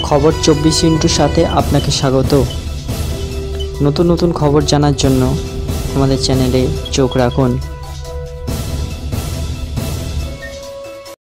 খবর 24 সাথে আপনাকে স্বাগত। নতুন নতুন খবর জানার জন্য আমাদের চ্যানেলে চোখ রাখুন।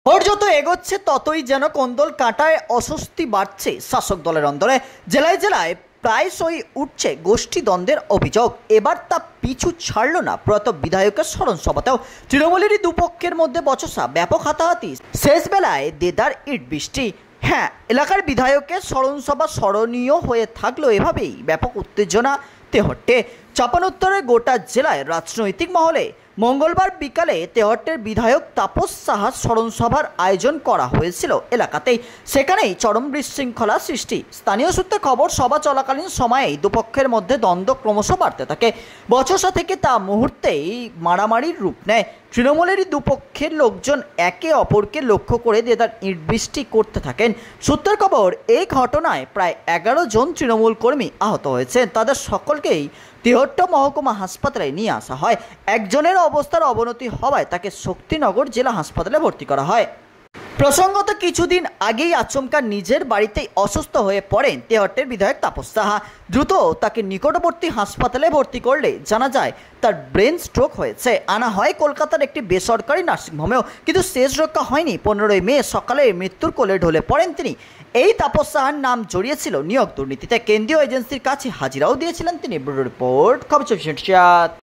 ভোট যত এগোচ্ছে ততই যেন কোন্দল কাঁটায় অস্বস্তি বাড়ছে শাসক দলের অন্দরে। জেলায় জেলায় প্রায়শই উঠছে গোষ্ঠী দ্বন্দ্বের অভিযোগ। এবার তা পিছু ছাড়ল না প্রয়াত বিধায়কের স্মরণ সভাতেও। তৃণমূলেরই দুপক্ষের মধ্যে বচসা, ব্যাপক হাতাহাতি, শেষ বেলায় দেদার ইট বৃষ্টি। হ্যাঁ, এলাকার বিধায়কের স্মরণসভা স্মরণীয় হয়ে থাকলেও এভাবেই ব্যাপক উত্তেজনা তেহট্টে। চাঁপানোত্তরের গোটা জেলায় রাজনৈতিক মহলে মঙ্গলবার বিকালে তেহট্টের বিধায়ক তাপস সাহার স্মরণসভার আয়োজন করা হয়েছিল এলাকাতেই। সেখানেই চরম বিশৃঙ্খলা সৃষ্টি। স্থানীয় সূত্রে খবর, সভা চলাকালীন সময়েই দুপক্ষের মধ্যে দ্বন্দ্ব ক্রমশ বাড়তে থাকে। বচসা থেকে তা মুহূর্তেই মারামারির রূপ নেয়। তৃণমূলেরই দুপক্ষের লোকজন একে অপরকে লক্ষ্য করে দেদার ইট বৃষ্টি করতে থাকেন। সূত্রের খবর, এই ঘটনায় প্রায় 11 জন তৃণমূল কর্মী আহত হয়েছেন। তাদের সকলকেই তেহট্ট মহকুমা হাসপাতালে নিয়ে আসা হয়। একজনের অবস্থার অবনতি হওয়ায় তাকে শক্তিনগর জেলা হাসপাতালে ভর্তি করা হয়। প্রসঙ্গত, কিছুদিন আগেই আচমকা নিজের বাড়িতেই অসুস্থ হয়ে পড়েন তেহট্টের বিধায়ক তাপস সাহা। দ্রুত তাকে নিকটবর্তী হাসপাতালে ভর্তি করলে জানা যায় তার ব্রেন স্ট্রোক হয়েছে। আনা হয় কলকাতার একটি বেসরকারি নার্সিংহোমেও, কিন্তু শেষ রক্ষা হয়নি। 15 মে সকালে মৃত্যুর কোলে ঢলে পড়েন তিনি। এই তাপস সাহার নাম জড়িয়েছিল নিয়োগ দুর্নীতিতে। কেন্দ্রীয় এজেন্সির কাছে হাজিরাও দিয়েছিলেন তিনি। ব্যুরো রিপোর্ট, খবর 24।